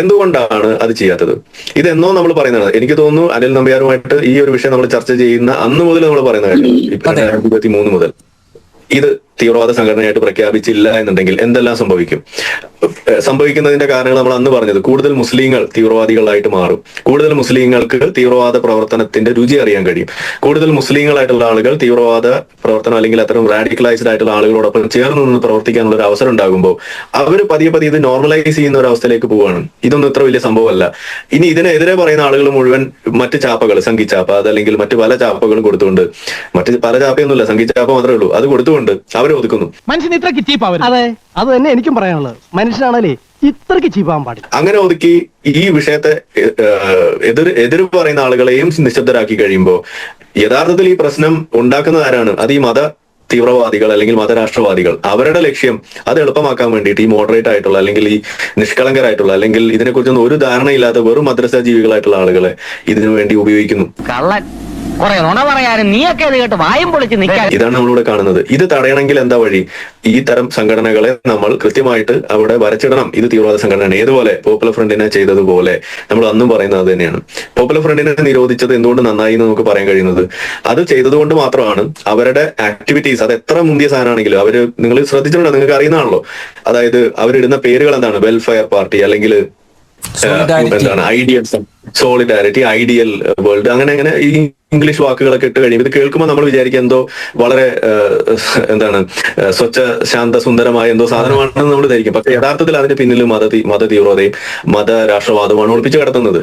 എന്തുകൊണ്ടാണ് അത് ചെയ്യാത്തത്? ഇതെന്നോ നമ്മൾ പറയുന്നത്. എനിക്ക് തോന്നുന്നു അനിൽ നമ്പ്യാരുമായിട്ട് ഈ ഒരു വിഷയം നമ്മൾ ചർച്ച ചെയ്യുന്ന അന്ന് മുതൽ നമ്മൾ പറയുന്ന കാര്യം, 2023 മുതൽ ഇത് തീവ്രവാദ സംഘടനയായിട്ട് പ്രഖ്യാപിച്ചില്ല എന്നുണ്ടെങ്കിൽ എന്തെല്ലാം സംഭവിക്കും? സംഭവിക്കുന്നതിന്റെ കാരണങ്ങൾ നമ്മൾ അന്ന് പറഞ്ഞത്, കൂടുതൽ മുസ്ലിങ്ങൾ തീവ്രവാദികളായിട്ട് മാറും, കൂടുതൽ മുസ്ലിങ്ങൾക്ക് തീവ്രവാദ പ്രവർത്തനത്തിന്റെ രുചി അറിയാൻ കഴിയും, കൂടുതൽ മുസ്ലിങ്ങളായിട്ടുള്ള ആളുകൾ തീവ്രവാദ പ്രവർത്തനം അല്ലെങ്കിൽ അത്തരം റാഡിക്കലൈസ്ഡ് ആയിട്ടുള്ള ആളുകളോടൊപ്പം ചേർന്ന് നിന്ന് പ്രവർത്തിക്കാനുള്ള ഒരു അവസരം ഉണ്ടാകുമ്പോൾ അവർ പതിയെ പതിയെ ഇത് നോർമലൈസ് ചെയ്യുന്ന ഒരു അവസ്ഥയിലേക്ക് പോവുകയാണ്. ഇതൊന്നും ഇത്ര വലിയ സംഭവമല്ല. ഇനി ഇതിനെതിരെ പറയുന്ന ആളുകൾ മുഴുവൻ മറ്റ് ചാപ്പകൾ, സംഘിച്ചാപ്പ അതല്ലെങ്കിൽ മറ്റു പല ചാപ്പകളും കൊടുത്തുകൊണ്ട്, മറ്റ് പല ചാപ്പയൊന്നുമില്ല, സംഘിച്ചാപ്പ മാത്രമേ ഉള്ളൂ, അത് കൊടുത്തുകൊണ്ട് അവരെ ഒതുക്കുന്നു. മനുഷ്യൻ ഇത്രക്ക് ചീപ്പാവും. അതെ, അത് തന്നെ എനിക്കും പറയാനുള്ളത്. മനുഷ്യനാണല്ലേ ഇത്രക്ക് ചീപ്പാവാൻ പാടില്ല. അങ്ങനെ ഒതുക്കി ഈ വിഷയത്തെ എതിർ പറയുന്ന ആളുകളെയും നിശബ്ദരാക്കി കഴിയുമ്പോൾ യഥാർത്ഥത്തിൽ ഈ പ്രശ്നം ഉണ്ടാക്കുന്നത് ആരാണ്? അത് ഈ മത തീവ്രവാദികൾ അല്ലെങ്കിൽ മതരാഷ്ട്രവാദികൾ. അവരുടെ ലക്ഷ്യം അത് എളുപ്പമാക്കാൻ വേണ്ടിയിട്ട് ഈ മോഡറേറ്റ് ആയിട്ടുള്ള അല്ലെങ്കിൽ ഈ നിഷ്കളങ്കരായിട്ടുള്ള അല്ലെങ്കിൽ ഇതിനെക്കുറിച്ചൊന്നും ഒരു ധാരണയില്ലാത്ത വെറും മദ്രസ ജീവികളായിട്ടുള്ള ആളുകളെ ഇതിനു വേണ്ടി ഉപയോഗിക്കുന്നു. ഇതാണ് നമ്മളിവിടെ കാണുന്നത്. ഇത് തടയണമെങ്കിൽ എന്താ വഴി? ഈ തരം സംഘടനകളെ നമ്മൾ കൃത്യമായിട്ട് അവിടെ വരച്ചിടണം. ഇത് തീവ്രവാദ സംഘടനയാണ്. ഏതുപോലെ പോപ്പുലർ ഫ്രണ്ടിനെ ചെയ്തതുപോലെ നമ്മൾ അന്നും പറയുന്നത് അത് തന്നെയാണ്. പോപ്പുലർ ഫ്രണ്ടിനെ നിരോധിച്ചത് എന്തുകൊണ്ട് നന്നായി എന്ന് നമുക്ക് പറയാൻ കഴിയുന്നത്, അത് ചെയ്തതുകൊണ്ട് മാത്രമാണ്. അവരുടെ ആക്ടിവിറ്റീസ് അത് എത്ര മുന്തിയ സാധനമാണെങ്കിലും അവര്, നിങ്ങൾ ശ്രദ്ധിച്ചിട്ടുണ്ടോ, നിങ്ങൾക്ക് അറിയുന്നതാണല്ലോ, അതായത് അവരിടുന്ന പേരുകൾ എന്താണ്? വെൽഫെയർ പാർട്ടി അല്ലെങ്കിൽ എന്താണ് ഐഡിയൽ സോളിഡാരിറ്റി, ഐഡിയൽ വേൾഡ്, അങ്ങനെ അങ്ങനെ ഈ ഇംഗ്ലീഷ് വാക്കുകളൊക്കെ ഇട്ട് കഴിയും. ഇത് കേൾക്കുമ്പോൾ നമ്മൾ വിചാരിക്കുക എന്തോ വളരെ എന്താണ് സ്വച്ഛ ശാന്ത സുന്ദരമായ എന്തോ സാധനമാണെന്ന് നമ്മൾ ധരിക്കും. പക്ഷെ യഥാർത്ഥത്തിൽ അതിന്റെ പിന്നിൽ മത തീവ്രതയും മത രാഷ്ട്രവാദവുമാണ് ഒളിപ്പിച്ചു കിടത്തുന്നത്.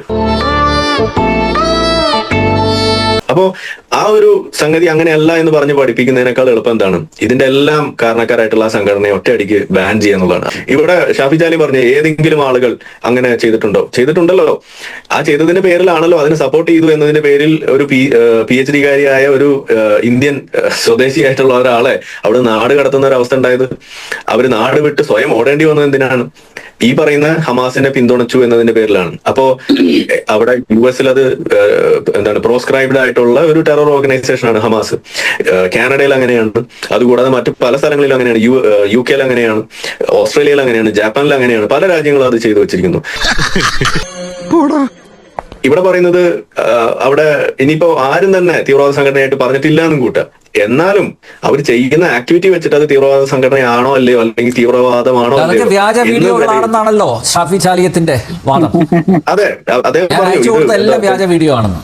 അപ്പോ ആ ഒരു സംഗതി അങ്ങനെയല്ല എന്ന് പറഞ്ഞ് പഠിപ്പിക്കുന്നതിനേക്കാൾ എളുപ്പം എന്താണ്? ഇതിന്റെ എല്ലാം കാരണക്കാരായിട്ടുള്ള ആ സംഘടനയെ ഒറ്റയടിക്ക് ബാൻ ചെയ്യാന്നുള്ളതാണ്. ഇവിടെ ഷാഫി ചാലി പറഞ്ഞ ഏതെങ്കിലും ആളുകൾ അങ്ങനെ ചെയ്തിട്ടുണ്ടല്ലോ. ആ ചെയ്തതിന്റെ പേരിലാണല്ലോ, അതിനെ സപ്പോർട്ട് ചെയ്തു എന്നതിന്റെ പേരിൽ ഒരു PhD കാരിയായ ഒരു ഇന്ത്യൻ സ്വദേശിയായിട്ടുള്ള ഒരാളെ അവിടെ നാട് കടത്തുന്ന ഒരു അവസ്ഥ ഉണ്ടായത്. അവര് നാട് വിട്ട് സ്വയം ഓടേണ്ടി വന്നത് എന്തിനാണ്? ഈ പറയുന്ന ഹമാസിനെ പിന്തുണച്ചു എന്നതിന്റെ പേരിലാണ്. അപ്പോ അവിടെ US അത് എന്താണ് പ്രോസ്ക്രൈബ്ഡ് ആയിട്ടുള്ള ഒരു ടെറർ ഓർഗനൈസേഷൻ ആണ് ഹമാസ്. കാനഡയിൽ അങ്ങനെയാണ്, അതുകൂടാതെ മറ്റു പല സ്ഥലങ്ങളിലും അങ്ങനെയാണ്, UK അങ്ങനെയാണ്, ഓസ്ട്രേലിയയിൽ അങ്ങനെയാണ്, ജപ്പാനിൽ അങ്ങനെയാണ്, പല രാജ്യങ്ങളും അത് ചെയ്തു വെച്ചിരിക്കുന്നു. ഇവിടെ പറയുന്നത് അവിടെ ഇനിയിപ്പോ ആരും തന്നെ തീവ്രവാദ സംഘടനയായിട്ട് പറഞ്ഞിട്ടില്ല എന്നും കൂട്ടാം. എന്നാലും അവർ ചെയ്യുന്ന ആക്ടിവിറ്റി വെച്ചിട്ട് അത് തീവ്രവാദ സംഘടനയാണോ അല്ലയോ അല്ലെങ്കിൽ തീവ്രവാദമാണോ അല്ലയോ വ്യാജ വീഡിയോകളാണെന്നാണല്ലോ ഷാഫി ചാലിയത്തിന്റെ വാദം. അതെ, അദ്ദേഹം പറഞ്ഞു എല്ലാം വ്യാജ വീഡിയോ ആണെന്ന്.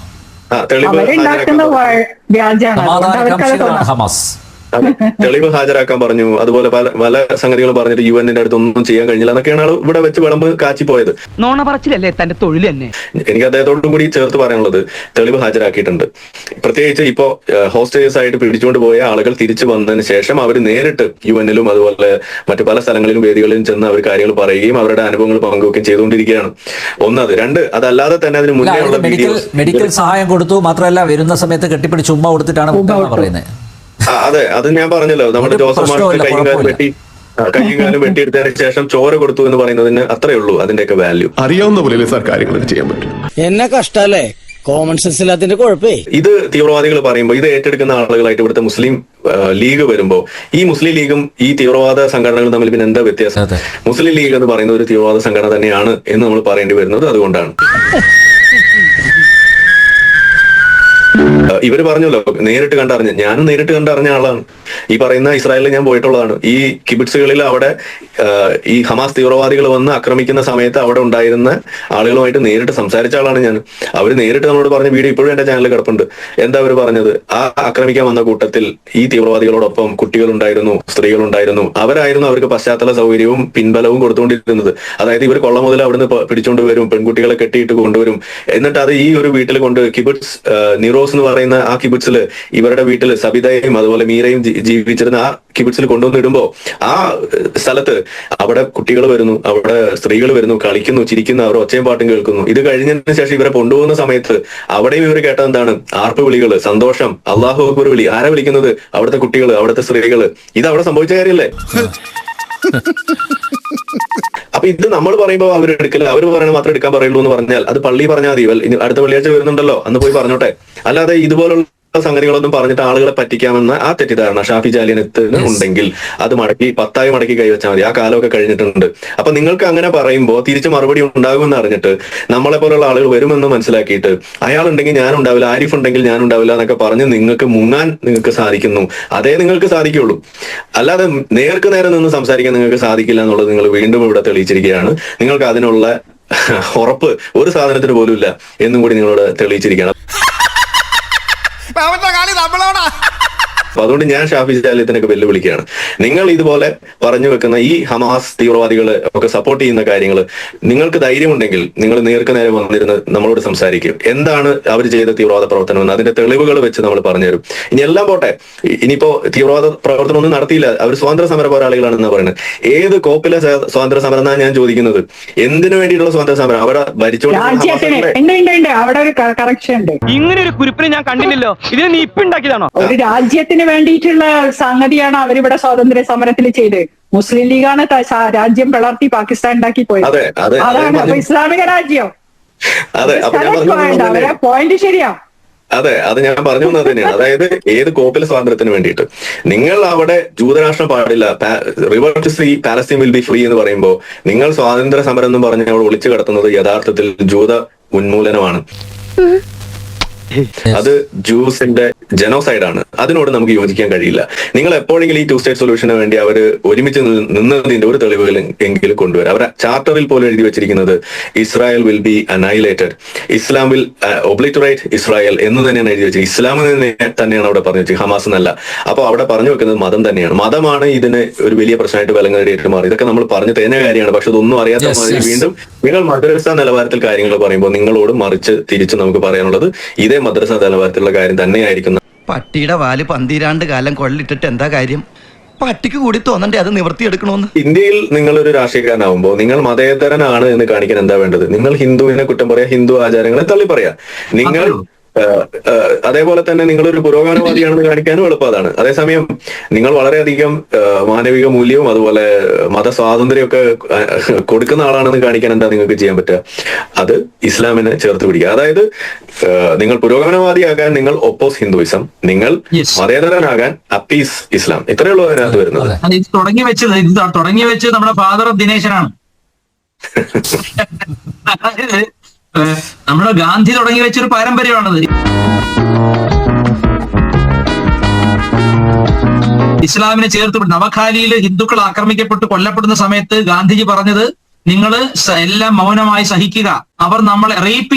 തെളിവ് ഹാജരാക്കാൻ പറഞ്ഞു. അതുപോലെ പല സംഗതികൾ പറഞ്ഞിട്ട് UN-ന്റെ അടുത്തൊന്നും ചെയ്യാൻ കഴിഞ്ഞില്ല എന്നൊക്കെയാണ് ആൾ ഇവിടെ വെച്ച് വിളമ്പ് കാച്ചിപ്പോയത്. നോണ പറച്ചിലല്ലേ തന്റെ തൊഴിൽ തന്നെ. എനിക്ക് അദ്ദേഹത്തോടും കൂടി ചേർത്ത് പറയാനുള്ളത്, തെളിവ് ഹാജരാക്കിയിട്ടുണ്ട്. പ്രത്യേകിച്ച് ഇപ്പോ ഹോസ്റ്റേഴ്സ് ആയിട്ട് പിടിച്ചുകൊണ്ട് പോയ ആളുകൾ തിരിച്ചു വന്നതിന് ശേഷം അവർ നേരിട്ട് UN-ലും അതുപോലെ മറ്റു പല സ്ഥലങ്ങളിലും വേദികളിലും ചെന്ന് അവർ കാര്യങ്ങൾ പറയുകയും അവരുടെ അനുഭവങ്ങൾ പങ്കുവെക്കുകയും ചെയ്തുകൊണ്ടിരിക്കുകയാണ്. ഒന്നത്. രണ്ട്, അതല്ലാതെ തന്നെ അതിന് മുന്നേ ഉള്ള മെഡിക്കൽ സഹായം കൊടുത്തു. മാത്രമല്ല വരുന്ന സമയത്ത് കെട്ടിപ്പിടിച്ച് ഉമ്മ കൊടുത്തിട്ടാണ് പറയുന്നത്. അതെ, അത് ഞാൻ പറഞ്ഞല്ലോ, നമ്മുടെ ജോസഫ് മാസ്റ്റർ കൈയും കാലും വെട്ടിയെടുത്തതിന് ശേഷം ചോര കൊടുത്തു എന്ന് പറയുന്നതിന് അത്രേ ഉള്ളൂ അതിന്റെയൊക്കെ വാല്യൂ. അറിയാവുന്ന പോലെ സാർ കാര്യങ്ങളൊക്കെ ചെയ്യാൻ പറ്റും. എന്നെ കഷ്ടല്ലേ, കോമൺ സെൻസ് ഇല്ലാത്തതിന്റെ കുഴപ്പേ. ഇത് തീവ്രവാദികൾ പറയുമ്പോൾ ഇത് ഏറ്റെടുക്കുന്ന ആളുകളായിട്ട് ഇവിടുത്തെ മുസ്ലിം ലീഗ് വരുമ്പോൾ ഈ മുസ്ലിം ലീഗും ഈ തീവ്രവാദ സംഘടനകളും തമ്മിൽ പിന്നെ എന്താ വ്യത്യാസം? മുസ്ലിം ലീഗ് എന്ന് പറയുന്ന ഒരു തീവ്രവാദ സംഘടന തന്നെയാണ് എന്ന് നമ്മൾ പറയേണ്ടി വരുന്നത് അതുകൊണ്ടാണ്. ഇവര് പറഞ്ഞല്ലോ നേരിട്ട് കണ്ടറിഞ്ഞ, ഞാനും നേരിട്ട് കണ്ടറിഞ്ഞ ആളാണ്. ഈ പറയുന്ന ഇസ്രായേലിൽ ഞാൻ പോയിട്ടുള്ളതാണ്. ഈ കിബിറ്റ്സുകളിൽ അവിടെ ഈ ഹമാസ് തീവ്രവാദികൾ വന്ന് ആക്രമിക്കുന്ന സമയത്ത് അവിടെ ഉണ്ടായിരുന്ന ആളുകളുമായിട്ട് നേരിട്ട് സംസാരിച്ച ആളാണ് ഞാൻ. അവർ നേരിട്ട് നമ്മളോട് പറഞ്ഞ വീഡിയോ ഇപ്പോഴും എന്റെ ചാനലിൽ കിടപ്പുണ്ട്. എന്താ അവർ പറഞ്ഞത്? ആ ആക്രമിക്കാൻ വന്ന കൂട്ടത്തിൽ ഈ തീവ്രവാദികളോടൊപ്പം കുട്ടികളുണ്ടായിരുന്നു, സ്ത്രീകളുണ്ടായിരുന്നു. അവരായിരുന്നു അവർക്ക് പശ്ചാത്തല സൗകര്യവും പിൻബലവും കൊടുത്തുകൊണ്ടിരുന്നത്. അതായത് ഇവർ കൊള്ള മുതൽ അവിടുന്ന് പിടിച്ചുകൊണ്ട് വരും, പെൺകുട്ടികളെ കെട്ടിയിട്ട് കൊണ്ടുവരും. എന്നിട്ട് അത് ഈ ഒരു വീട്ടിൽ കൊണ്ട് കിബുട്സ് നിറോസ് എന്ന് പറയുന്ന ആ കിബുട്സിൽ ഇവരുടെ വീട്ടിൽ സബിതയും അതുപോലെ മീരയും ജീവിച്ചിരുന്ന ആ കിബുട്സിൽ കൊണ്ടുവന്നിടുമ്പോ ആ സ്ഥലത്ത് അവിടെ കുട്ടികൾ വരുന്നു, അവിടെ സ്ത്രീകൾ വരുന്നു, കളിക്കുന്നു, ചിരിക്കുന്നു, അവർ ഒച്ചയും പാട്ടും കേൾക്കുന്നു. ഇത് കഴിഞ്ഞതിന് ശേഷം ഇവരെ കൊണ്ടുപോകുന്ന സമയത്ത് അവിടെയും ഇവർ കേട്ടത് എന്താണ്? ആർപ്പ് വിളികള്, സന്തോഷം, അള്ളാഹു അക്ബർ വിളി. ആരാ വിളിക്കുന്നത്? അവിടുത്തെ കുട്ടികൾ, അവിടുത്തെ സ്ത്രീകള്. ഇത് അവിടെ സംഭവിച്ച കാര്യമല്ലേ? അപ്പൊ ഇത് നമ്മൾ പറയുമ്പോൾ അവർ എടുക്കില്ല, അവർ പറയണ മാത്രം എടുക്കാൻ പറയുള്ളൂ എന്ന് പറഞ്ഞാൽ അത് പള്ളി പറഞ്ഞാൽ മതി. അടുത്ത വെള്ളിയാഴ്ച വരുന്നുണ്ടല്ലോ, അന്ന് പോയി പറഞ്ഞോട്ടെ. അല്ലാതെ ഇതുപോലുള്ള സംഗതികളൊന്നും പറഞ്ഞിട്ട് ആളുകളെ പറ്റിക്കാമെന്ന ആ തെറ്റിദ്ധാരണ ഷാഫി ജാലിയനത്തിന് ഉണ്ടെങ്കിൽ അത് മടക്കി 10 മടക്കി കൈവച്ചാൽ മതി. ആ കാലമൊക്കെ കഴിഞ്ഞിട്ടുണ്ട്. അപ്പൊ നിങ്ങൾക്ക് അങ്ങനെ പറയുമ്പോൾ തിരിച്ച് മറുപടി ഉണ്ടാകുമെന്ന് അറിഞ്ഞിട്ട് നമ്മളെ പോലുള്ള ആളുകൾ വരുമെന്ന് മനസ്സിലാക്കിയിട്ട് അയാൾ ഉണ്ടെങ്കിൽ ഞാൻ ഉണ്ടാവില്ല, ആരിഫ് ഉണ്ടെങ്കിൽ ഞാൻ ഉണ്ടാവില്ല എന്നൊക്കെ പറഞ്ഞ് നിങ്ങൾക്ക് മുങ്ങാൻ നിങ്ങൾക്ക് സാധിക്കുന്നു. അതേ നിങ്ങൾക്ക് സാധിക്കുള്ളൂ. അല്ലാതെ നേർക്ക് നേരെ നിന്ന് സംസാരിക്കാൻ നിങ്ങൾക്ക് സാധിക്കില്ല എന്നുള്ളത് നിങ്ങൾ വീണ്ടും ഇവിടെ തെളിയിച്ചിരിക്കുകയാണ്. നിങ്ങൾക്ക് അതിനുള്ള ഉറപ്പ് ഒരു സാധനത്തിന് പോലും ഇല്ല എന്നും കൂടി നിങ്ങളോട് തെളിയിച്ചിരിക്കുകയാണ്. അപ്പൊ അതുകൊണ്ട് ഞാൻ ഷാഫി ജാലിയത്തിനൊക്കെ വെല്ലുവിളിക്കുകയാണ്. നിങ്ങൾ ഇതുപോലെ പറഞ്ഞു വെക്കുന്ന ഈ ഹമാസ് തീവ്രവാദികളെ ഒക്കെ സപ്പോർട്ട് ചെയ്യുന്ന കാര്യങ്ങൾ നിങ്ങൾക്ക് ധൈര്യമുണ്ടെങ്കിൽ നിങ്ങൾ നേർക്ക് നേരെ വന്നിരുന്ന് നമ്മളോട് സംസാരിക്കും. എന്താണ് അവർ ചെയ്ത തീവ്രവാദ പ്രവർത്തനം എന്ന് അതിന്റെ തെളിവുകൾ വെച്ച് നമ്മൾ പറഞ്ഞുതരും. ഇനി എല്ലാം പോട്ടെ, ഇനിയിപ്പോ തീവ്രവാദ പ്രവർത്തനം ഒന്നും നടത്തിയില്ല, അവർ സ്വാതന്ത്ര്യ സമര പോരാളികളാണെന്ന് പറയുന്നത്. ഏത് കോപ്പിലെ സ്വാതന്ത്ര്യ സമരം എന്നാണ് ഞാൻ ചോദിക്കുന്നത്? എന്തിനു വേണ്ടിയിട്ടുള്ള സ്വാതന്ത്ര്യ സമരം? അവിടെ ഭരിച്ചോണ്ട് അവിടെ ഒരു കറക്ഷൻ ഉണ്ട്. ഇങ്ങനെ ഒരു കുരിപ്പിനെ ഞാൻ കണ്ടില്ലല്ലോ. ഇതിന് നീ ഇപ്പൊ ഉണ്ടാക്കിയതാണോ? ഒരു രാജ്യത്തിന് വേണ്ടിയിട്ടുള്ള സംഗതിയാണ് അവരിവിടെ സ്വാതന്ത്ര്യ സമരത്തിൽ ചെയ്ത്. മുസ്ലിം ലീഗാണ് രാജ്യം പിളർത്തി പാകിസ്ഥാൻ ഉണ്ടാക്കി പോയത്. അതാണ് അപ്പൊ ഇസ്ലാമിക രാജ്യം. അവരെ പോയിന്റ് ശരിയാ. അതെ, അത് ഞാൻ പറഞ്ഞു വന്നത് തന്നെയാണ്. അതായത് ഏത് കോപ്പിലെ സ്വാതന്ത്ര്യത്തിന് വേണ്ടിയിട്ട് നിങ്ങൾ അവിടെ ജൂതരാഷ്ട്രം പാടില്ല, river to sea Palestine will be free എന്ന് പറയുമ്പോൾ നിങ്ങൾ സ്വാതന്ത്ര്യ സമരം എന്ന് പറഞ്ഞ് അവിടെ ഒളിച്ചു കിടത്തുന്നത് യഥാർത്ഥത്തിൽ ജൂത ഉന്മൂലനമാണ്. അത് ജൂസിന്റെ ജനോസൈഡാണ്. അതിനോട് നമുക്ക് യോജിക്കാൻ കഴിയില്ല. നിങ്ങൾ എപ്പോഴെങ്കിലും ഈ 2 സ്റ്റേറ്റ് സൊല്യൂഷന് വേണ്ടി അവർ ഒരുമിച്ച് നിന്നതിന്റെ ഒരു തെളിവുകൾ എങ്കിലും കൊണ്ടുവരാം. അവരെ ചാർട്ടറിൽ പോലും എഴുതി വെച്ചിരിക്കുന്നത് Israel will be annihilated, Islam will obliterate Israel എന്ന് തന്നെയാണ് എഴുതി വെച്ചത്. ഇസ്ലാമിനെ തന്നെയാണ് അവിടെ പറഞ്ഞു വെച്ചത്, ഹമാസ് എന്നല്ല. അപ്പൊ അവിടെ പറഞ്ഞു വെക്കുന്നത് മതം തന്നെയാണ്. മതമാണ് ഇതിന് ഒരു വലിയ പ്രശ്നമായിട്ട് വിലങ്ങേറിയിട്ട് മാറി. ഇതൊക്കെ നമ്മൾ പറഞ്ഞു തരുന്ന കാര്യമാണ്. പക്ഷെ ഇതൊന്നും അറിയാത്ത മാതിരി വീണ്ടും നിങ്ങൾ മദ്രസ നിലവാരത്തിൽ കാര്യങ്ങൾ പറയുമ്പോൾ നിങ്ങളോട് മറിച്ച് തിരിച്ച് നമുക്ക് പറയാനുള്ളത് ഇതേ മദ്രസ നിലവാരത്തിലുള്ള കാര്യം തന്നെയായിരിക്കും. പട്ടിയുടെ വാല് 12 കാലം കൊള്ളിട്ടിട്ട് എന്താ കാര്യം? പട്ടിക്ക് കൂടി തോന്നണ്ടേ അത് നിവർത്തിയെടുക്കണോന്ന്? ഇന്ത്യയിൽ നിങ്ങളൊരു രാഷ്ട്രീയക്കാരനാവുമ്പോൾ നിങ്ങൾ മതേതരനാണ് എന്ന് കാണിക്കാൻ എന്താ വേണ്ടത്? നിങ്ങൾ ഹിന്ദുവിനെ കുറ്റം പറയാ, ഹിന്ദു ആചാരങ്ങളെ തള്ളി പറയാ. നിങ്ങൾ അതേപോലെ തന്നെ നിങ്ങളൊരു പുരോഗമനവാദിയാണെന്ന് കാണിക്കാനും എളുപ്പം അതാണ്. അതേസമയം നിങ്ങൾ വളരെയധികം മാനവിക മൂല്യവും അതുപോലെ മതസ്വാതന്ത്ര്യമൊക്കെ കൊടുക്കുന്ന ആളാണെന്ന് കാണിക്കാൻ എന്താ നിങ്ങൾക്ക് ചെയ്യാൻ പറ്റുക? അത് ഇസ്ലാമിനെ ചേർത്ത് പിടിക്കുക. അതായത് നിങ്ങൾ പുരോഗമനവാദിയാകാൻ നിങ്ങൾ ഒപ്പോസ് ഹിന്ദുയിസം, നിങ്ങൾ മതേതരനാകാൻ അപ്പീസ് ഇസ്ലാം. ഇത്രയേ ഉള്ളൂ അതിനകത്ത് വരുന്നത്. തുടങ്ങി വെച്ചത് നമ്മുടെ ഫാദർ ദിനേശനാണ്. നമ്മുടെ ഗാന്ധി തുടങ്ങി വെച്ചൊരു പാരമ്പര്യമാണത്. ഇസ്ലാമിനെ ചേർത്ത് നവഖാലിയിൽ ഹിന്ദുക്കൾ ആക്രമിക്കപ്പെട്ട് കൊല്ലപ്പെടുന്ന സമയത്ത് ഗാന്ധിജി പറഞ്ഞത് നിങ്ങൾ എല്ലാം മൗനമായി സഹിക്കുക. അവർ നമ്മളെ റേപ്പ്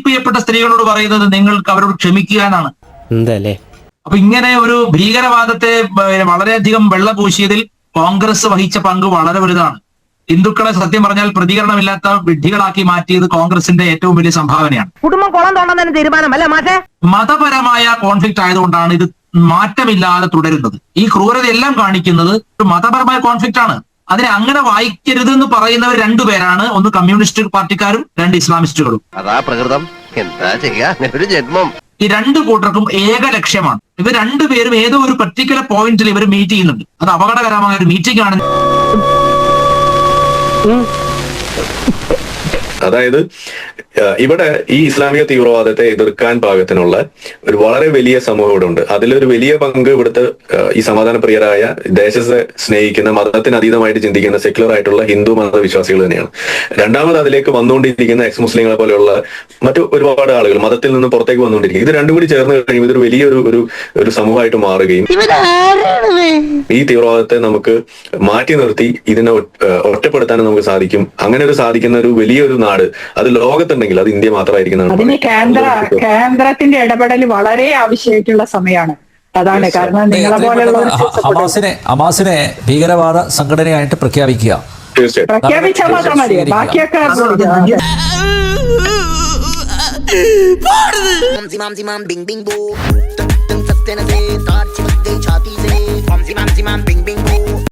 ചെയ്യപ്പെട്ട സ്ത്രീകളോട് പറയുന്നത് നിങ്ങൾക്ക് അവരോട് ക്ഷമിക്കുക എന്നാണ്. അപ്പൊ ഇങ്ങനെ ഒരു ഭീകരവാദത്തെ വളരെയധികം വെള്ളപൂശിയതിൽ കോൺഗ്രസ് വഹിച്ച പങ്ക് വളരെ വലുതാണ്. ഹിന്ദുക്കളെ സത്യം പറഞ്ഞാൽ പ്രതികരണമില്ലാത്ത വിഡ്ഢികളാക്കി മാറ്റിയത് കോൺഗ്രസിന്റെ ഏറ്റവും വലിയ സംഭാവനയാണ്. കുടുംബം കുളം തോന്നുന്ന തീരുമാനമല്ല മാഷേ. മതപരമായ കോൺഫ്ലിക്റ്റ് ആയതുകൊണ്ടാണ് ഇത് മാറ്റമില്ലാതെ തുടരുന്നത്. ഈ ക്രൂരതയെല്ലാം കാണിക്കുന്നത് ഒരു മതപരമായ കോൺഫ്ലിക്റ്റ് ആണ്. അതിനെ അങ്ങനെ വായിക്കരുത് എന്ന് പറയുന്നവർ 2 പേരാണ്. ഒന്ന് കമ്മ്യൂണിസ്റ്റ് പാർട്ടിക്കാരും 2 ഇസ്ലാമിസ്റ്റുകളും. അതാ പ്രകൃതം, എന്താ ചെയ്യാ, ഒരു ജന്മം. ഈ 2 കൂട്ടർക്കും ഏക ലക്ഷ്യമാണ്. ഇവർ 2 പേരും ഏതോ ഒരു പർട്ടിക്കുലർ പോയിന്റിൽ ഇവർ മീറ്റ് ചെയ്യുന്നുണ്ട്. അത് അപകടകരമായ ഒരു മീറ്റിംഗ് ആണ്. അതായത് ഇവിടെ ഈ ഇസ്ലാമിക തീവ്രവാദത്തെ എതിർക്കാൻ പാകത്തിനുള്ള ഒരു വളരെ വലിയ സമൂഹം ഇവിടെ ഉണ്ട്. അതിലൊരു വലിയ പങ്ക് ഇവിടുത്തെ ഈ സമാധാനപ്രിയരായ ദേശത്തെ സ്നേഹിക്കുന്ന മതത്തിന് അതീതമായിട്ട് ചിന്തിക്കുന്ന സെക്യുലർ ആയിട്ടുള്ള ഹിന്ദു മതവിശ്വാസികൾ തന്നെയാണ്. രണ്ടാമത് അതിലേക്ക് വന്നുകൊണ്ടിരിക്കുന്ന എക്സ് മുസ്ലിങ്ങളെ പോലെയുള്ള മറ്റു ഒരുപാട് ആളുകൾ മതത്തിൽ നിന്ന് പുറത്തേക്ക് വന്നുകൊണ്ടിരിക്കും. ഇത് രണ്ടും കൂടി ചേർന്ന് കഴിയുമ്പോൾ ഇതൊരു വലിയൊരു ഒരു സമൂഹമായിട്ട് മാറുകയും ഈ തീവ്രവാദത്തെ നമുക്ക് മാറ്റി നിർത്തി ഇതിനെ ഒറ്റപ്പെടുത്താനും നമുക്ക് സാധിക്കും. അങ്ങനെ ഒരു സാധിക്കുന്ന ഒരു വലിയൊരു നാട് അത് ലോകത്തുണ്ടെങ്കിൽ അത് ഇന്ത്യ മാത്രമായിരിക്കുന്നതാണ്. അതിന് കേന്ദ്രത്തിന്റെ ഇടപെടൽ വളരെ ആവശ്യമായിട്ടുള്ള സമയമാണ്. അതാണ് കാരണം നിങ്ങളെ പോലെയുള്ള ഹമാസിനെ ഭീകരവാദ സംഘടനയായിട്ട് പ്രഖ്യാപിക്കുക. പ്രഖ്യാപിച്ചാൽ മാത്രം മതി, ബാക്കിയൊക്കെ Bing bing boo